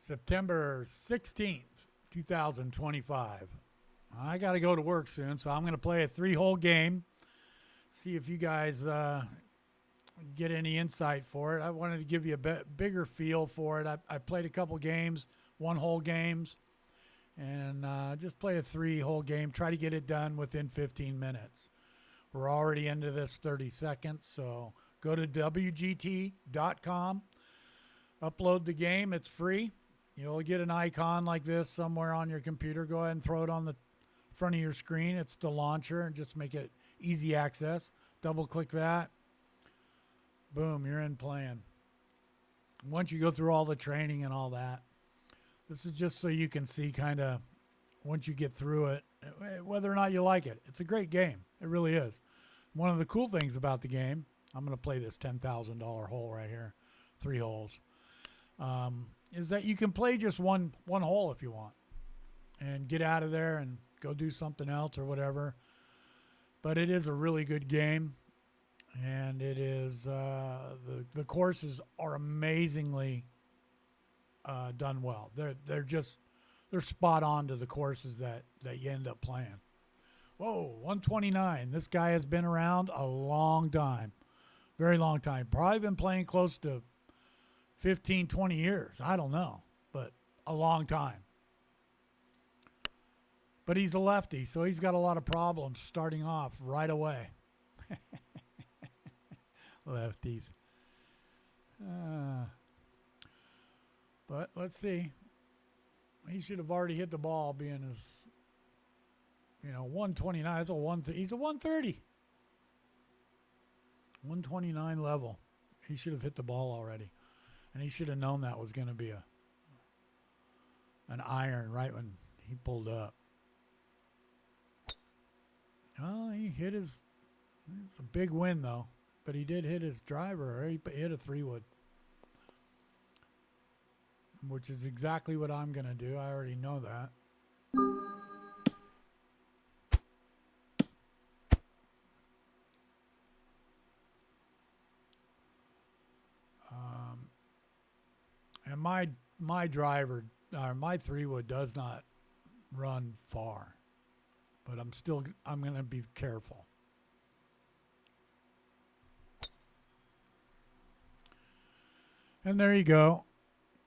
September 16th, 2025. I got to go to work soon, so I'm going to play a 3-hole game. See if you guys get any insight for it. I wanted to give you a bigger feel for it. I played a couple games, 1-hole games, and just play a 3-hole game. Try to get it done within 15 minutes. We're already into this 30 seconds, so go to WGT.com, upload the game. It's free. You'll get an icon like this somewhere on your computer. Go ahead and throw it on the front of your screen. It's the launcher, and just make it easy access. Double click that. Boom, you're in playing. Once you go through all the training and all that, this is just so you can see kind of once you get through it, whether or not you like it. It's a great game. It really is. One of the cool things about the game, I'm going to play this $10,000 hole right here, 3 holes, is that you can play just one hole if you want and get out of there and go do something else or whatever. But it is a really good game, and it is the courses are amazingly done well. They're spot on to the courses that you end up playing. Whoa, 129. This guy has been around a long time, very long time. Probably been playing close to 15, 20 years. I don't know, but a long time. But he's a lefty, so he's got a lot of problems starting off right away. Lefties. But let's see. He should have already hit the ball, being as, 129. That's he's a 130. 129 level. He should have hit the ball already. And he should have known that was going to be an iron right when he pulled up. Oh, he hit it's a big win, though. But he did hit his driver. Or he hit a 3-wood. Which is exactly what I'm going to do. I already know that. And my driver, or my 3-wood does not run far. But I'm going to be careful. And there you go.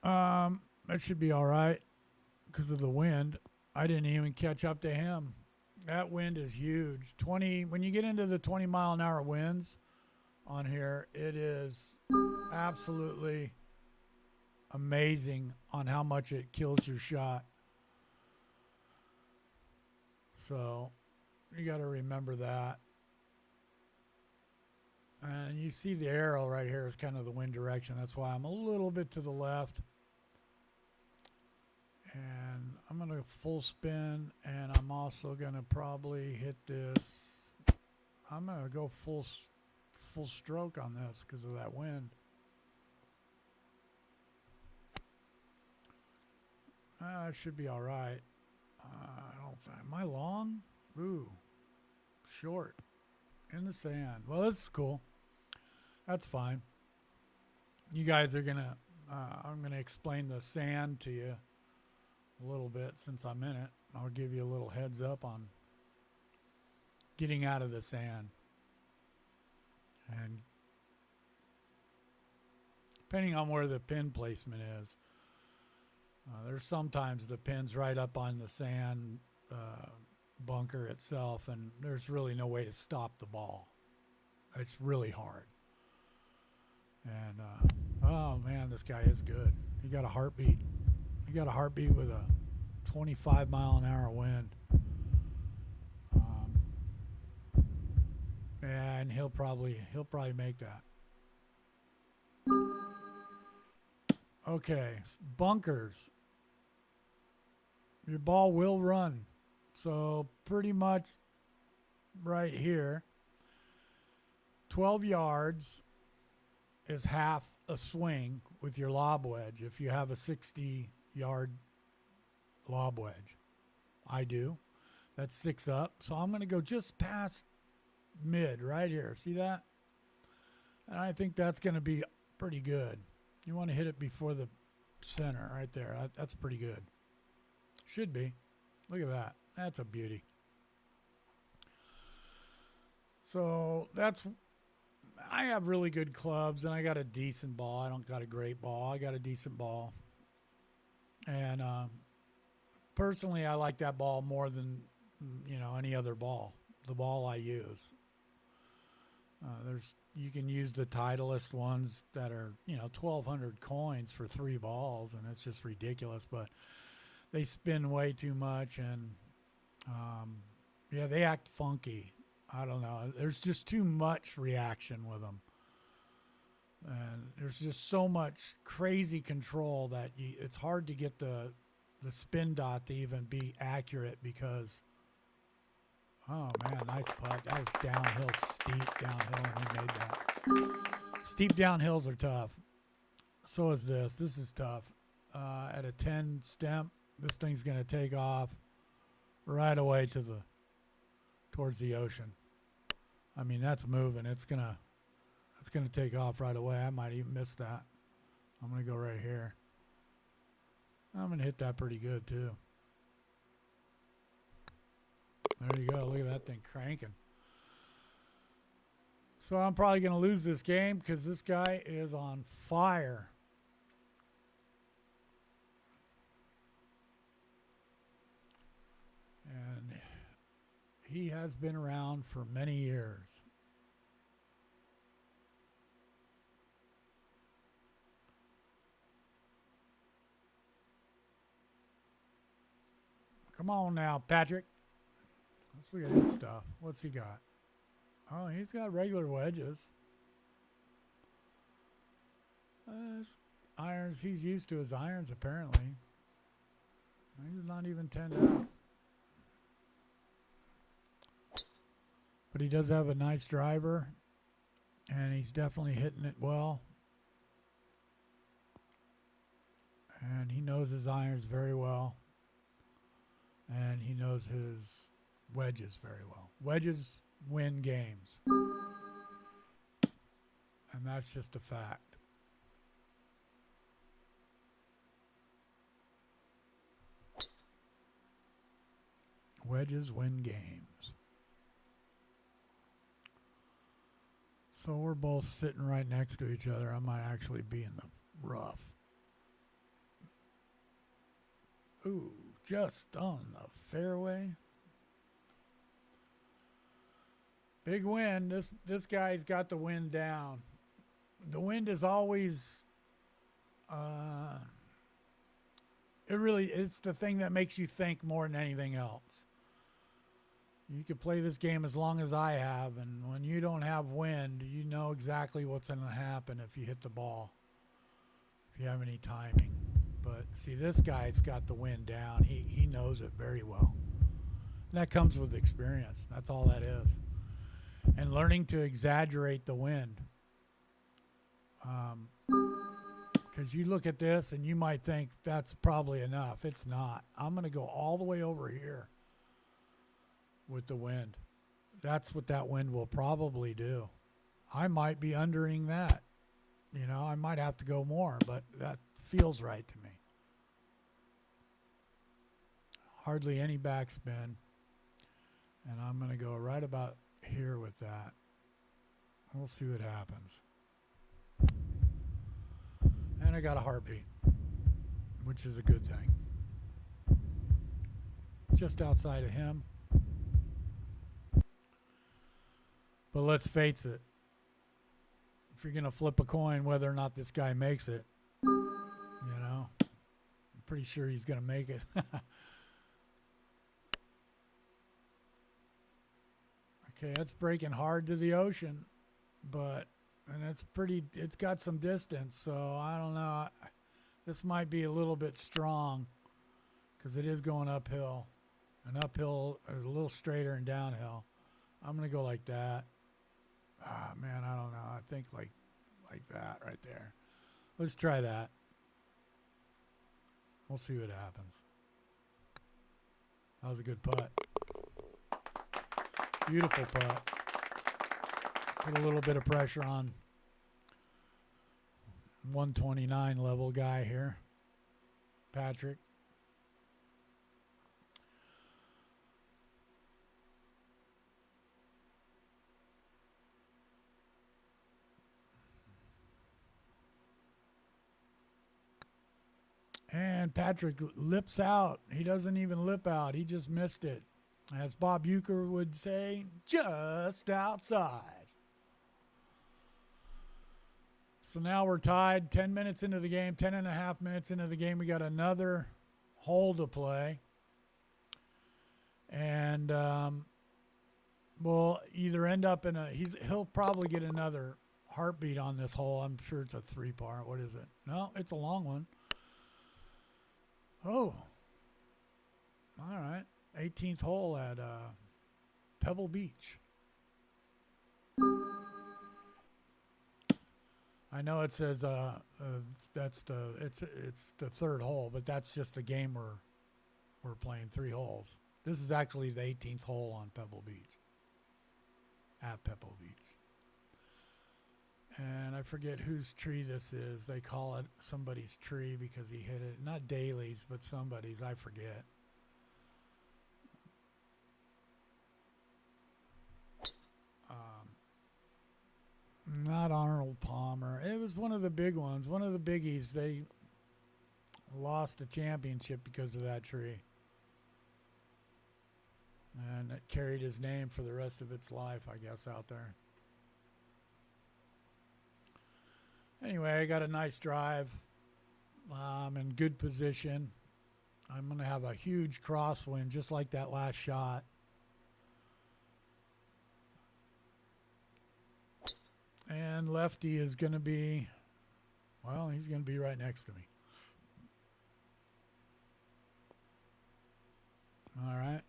That should be all right because of the wind. I didn't even catch up to him. That wind is huge. When you get into the 20-mile-an-hour winds on here, it is absolutely amazing on how much it kills your shot. So you got to remember that. And you see the arrow right here is kind of the wind direction. That's why I'm a little bit to the left. And I'm going to full spin, and I'm also going to probably hit this. I'm going to go full stroke on this because of that wind. It should be all right. I don't think. Am I long? Ooh, short. In the sand. Well, that's cool. That's fine. You guys are going to, I'm going to explain the sand to you a little bit since I'm in it. I'll give you a little heads up on getting out of the sand. And depending on where the pin placement is, there's sometimes the pin's right up on the sand bunker itself, and there's really no way to stop the ball. It's really hard. And oh man, this guy is good. He got a heartbeat. He got a heartbeat with a 25-mile-an-hour wind. And he'll probably make that. Okay, bunkers. Your ball will run. So pretty much right here, 12 yards is half a swing with your lob wedge if you have a 60-yard lob wedge. I do. That's 6 up. So I'm going to go just past mid right here. See that? And I think that's going to be pretty good. You want to hit it before the center right there. That's pretty good. Should be. Look at that. That's a beauty. So I have really good clubs, and I got a decent ball. I don't got a great ball. I got a decent ball. And personally, I like that ball more than, any other ball. The ball I use. You can use the Titleist ones that are 1,200 coins for 3 balls, and it's just ridiculous. But they spin way too much, and they act funky. I don't know. There's just too much reaction with them, and there's just so much crazy control that it's hard to get the spin dot to even be accurate because. Oh, man, nice putt. That was downhill, steep downhill, and he made that. Steep downhills are tough. So is this. This is tough. At a 10 stemp, this thing's going to take off right away towards the ocean. I mean, that's moving. It's going to take off right away. I might even miss that. I'm going to go right here. I'm going to hit that pretty good, too. There you go. Look at that thing cranking. So I'm probably going to lose this game because this guy is on fire. And he has been around for many years. Come on now, Patrick. Let's look at his stuff. What's he got? Oh, he's got regular wedges. Irons. He's used to his irons, apparently. He's not even 10 out. But he does have a nice driver, and he's definitely hitting it well. And he knows his irons very well. And he knows his wedges very well. Wedges win games. And that's just a fact. Wedges win games. So we're both sitting right next to each other. I might actually be in the rough. Ooh, just on the fairway. Big wind. This guy's got the wind down. The wind is always it's the thing that makes you think more than anything else. You could play this game as long as I have, and when you don't have wind, you know exactly what's going to happen if you hit the ball, if you have any timing. But see, this guy's got the wind down. He knows it very well. And that comes with experience. That's all that is. And learning to exaggerate the wind. Because you look at this and you might think that's probably enough. It's not. I'm going to go all the way over here with the wind. That's what that wind will probably do. I might be undering that. I might have to go more, but that feels right to me. Hardly any backspin. And I'm going to go right about here with that. We'll see what happens. And I got a heartbeat, which is a good thing. Just outside of him. But let's face it. If you're going to flip a coin, whether or not this guy makes it, I'm pretty sure he's going to make it. Okay, that's breaking hard to the ocean, and it's got some distance, so I don't know. This might be a little bit strong because it is going uphill, and uphill is a little straighter and downhill. I'm going to go like that. Man, I don't know. I think like that right there. Let's try that. We'll see what happens. That was a good putt. Beautiful putt. Put a little bit of pressure on 129 level guy here. Patrick. And Patrick lips out. He doesn't even lip out. He just missed it. As Bob Euchre would say, just outside. So now we're tied 10 minutes into the game, 10 and a half minutes into the game. We got another hole to play. And we'll either end up in he'll probably get another heartbeat on this hole. I'm sure it's a 3-par. What is it? No, it's a long one. Oh. All right. 18th hole at Pebble Beach. I know it says it's the third hole, but that's just the game we're playing 3 holes. This is actually the 18th hole on Pebble Beach. At Pebble Beach. And I forget whose tree this is. They call it somebody's tree because he hit it. Not Daly's, but somebody's. I forget. Not Arnold Palmer. It was one of the big ones. One of the biggies. They lost the championship because of that tree. And it carried his name for the rest of its life, I guess, out there. Anyway, I got a nice drive. I'm in good position. I'm going to have a huge crosswind, just like that last shot. And lefty is going to be, well, he's going to be right next to me. All right.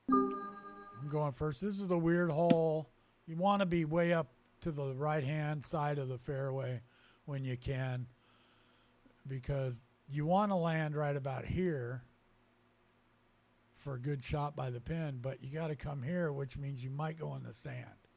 I'm going first. This is the weird hole. You want to be way up to the right-hand side of the fairway when you can, because you want to land right about here for a good shot by the pin, but you got to come here, which means you might go in the sand.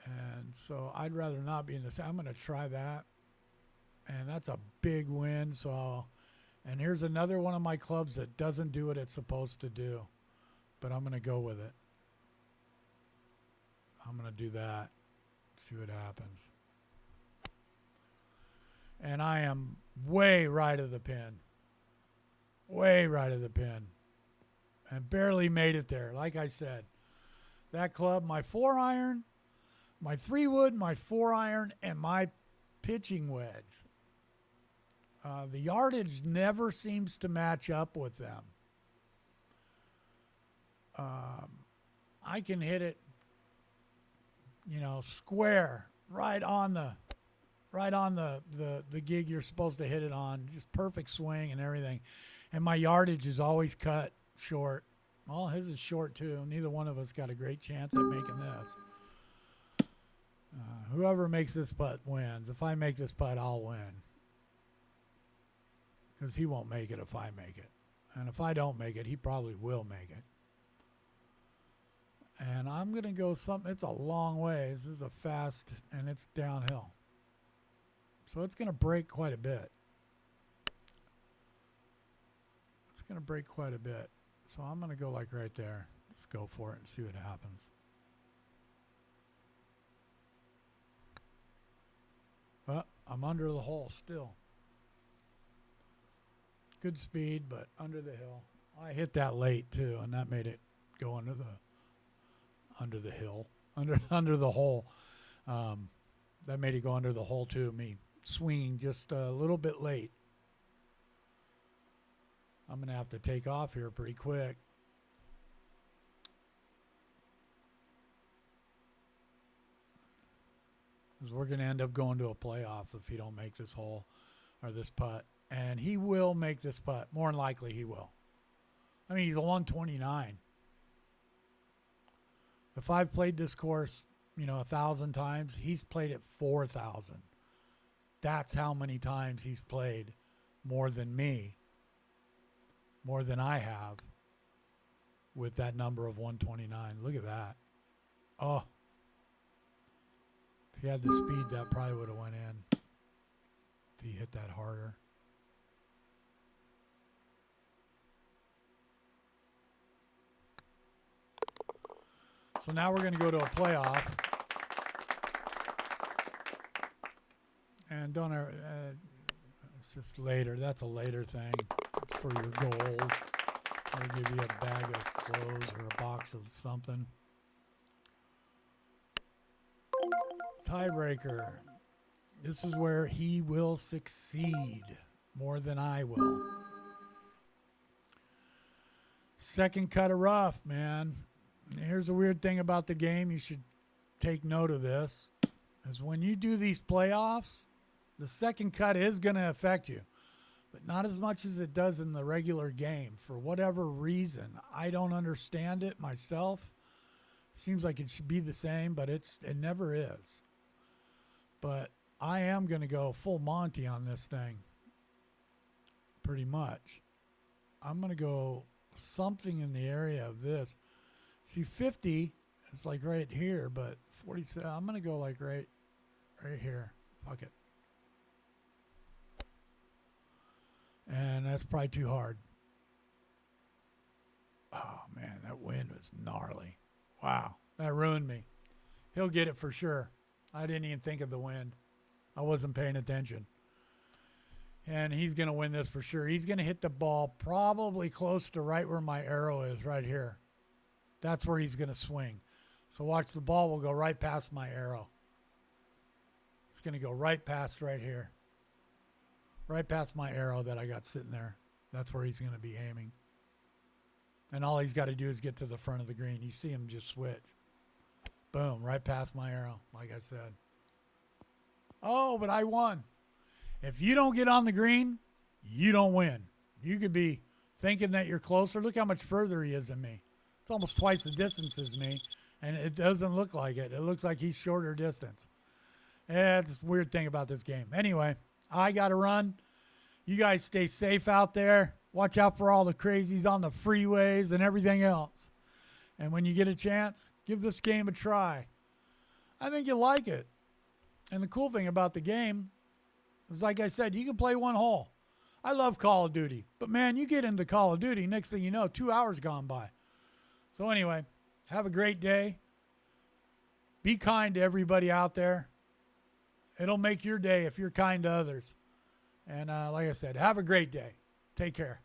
And so I'd rather not be in the sand. I'm going to try that. And that's a big win. So, and here's another one of my clubs that doesn't do what it's supposed to do, but I'm going to go with it. I'm going to do that. See what happens. And I am way right of the pin. Way right of the pin. And barely made it there. Like I said, that club, my 4-iron, my 3-wood, my 4-iron, and my pitching wedge. The yardage never seems to match up with them. I can hit it, square right on the gig you're supposed to hit it on. Just perfect swing and everything. And my yardage is always cut short. Well, his is short too. Neither one of us got a great chance at making this. Whoever makes this putt wins. If I make this putt, I'll win. Because he won't make it if I make it. And if I don't make it, he probably will make it. And I'm going to go it's a long way. This is a fast, and it's downhill. So it's going to break quite a bit. It's going to break quite a bit. So I'm going to go like right there. Let's go for it and see what happens. I'm under the hole still. Good speed, but under the hill. I hit that late too, and that made it go under the hill, under the hole. That made it go under the hole too. Me swinging just a little bit late. I'm going to have to take off here pretty quick. Because we're going to end up going to a playoff if he don't make this hole or this putt. And he will make this putt. More than likely he will. I mean, he's a 129. If I've played this course, 1,000 times, he's played it 4,000. That's how many times he's played more than me. More than I have with that number of 129. Look at that. Oh. If he had the speed, that probably would have went in. If he hit that harder. So now we're going to go to a playoff. And don't it's just later. That's a later thing. It's for your goals. I'll give you a bag of clothes or a box of something. Tiebreaker. This is where he will succeed more than I will. Second cut of rough, man. Here's the weird thing about the game. You should take note of this. Is when you do these playoffs, the second cut is going to affect you. But not as much as it does in the regular game. For whatever reason. I don't understand it myself. Seems like it should be the same, but it never is. But I am going to go full Monty on this thing. Pretty much. I'm going to go something in the area of this. See, 50 is like right here, but 47, I'm going to go like right here. Fuck it. And that's probably too hard. Oh, man, that wind was gnarly. Wow, that ruined me. He'll get it for sure. I didn't even think of the wind. I wasn't paying attention. And he's going to win this for sure. He's going to hit the ball probably close to right where my arrow is, right here. That's where he's going to swing. So watch, the ball will go right past my arrow. It's going to go right past right here. Right past my arrow that I got sitting there. That's where he's going to be aiming. And all he's got to do is get to the front of the green. You see him just switch. Boom, right past my arrow, like I said. Oh, but I won. If you don't get on the green, you don't win. You could be thinking that you're closer. Look how much further he is than me. It's almost twice the distance as me, and it doesn't look like it. It looks like he's shorter distance. It's a weird thing about this game. Anyway, I got to run. You guys stay safe out there. Watch out for all the crazies on the freeways and everything else. And when you get a chance, give this game a try. I think you'll like it. And the cool thing about the game is, like I said, you can play one hole. I love Call of Duty. But, man, you get into Call of Duty, next thing you know, 2 hours gone by. So, anyway, have a great day. Be kind to everybody out there. It'll make your day if you're kind to others. And like I said, have a great day. Take care.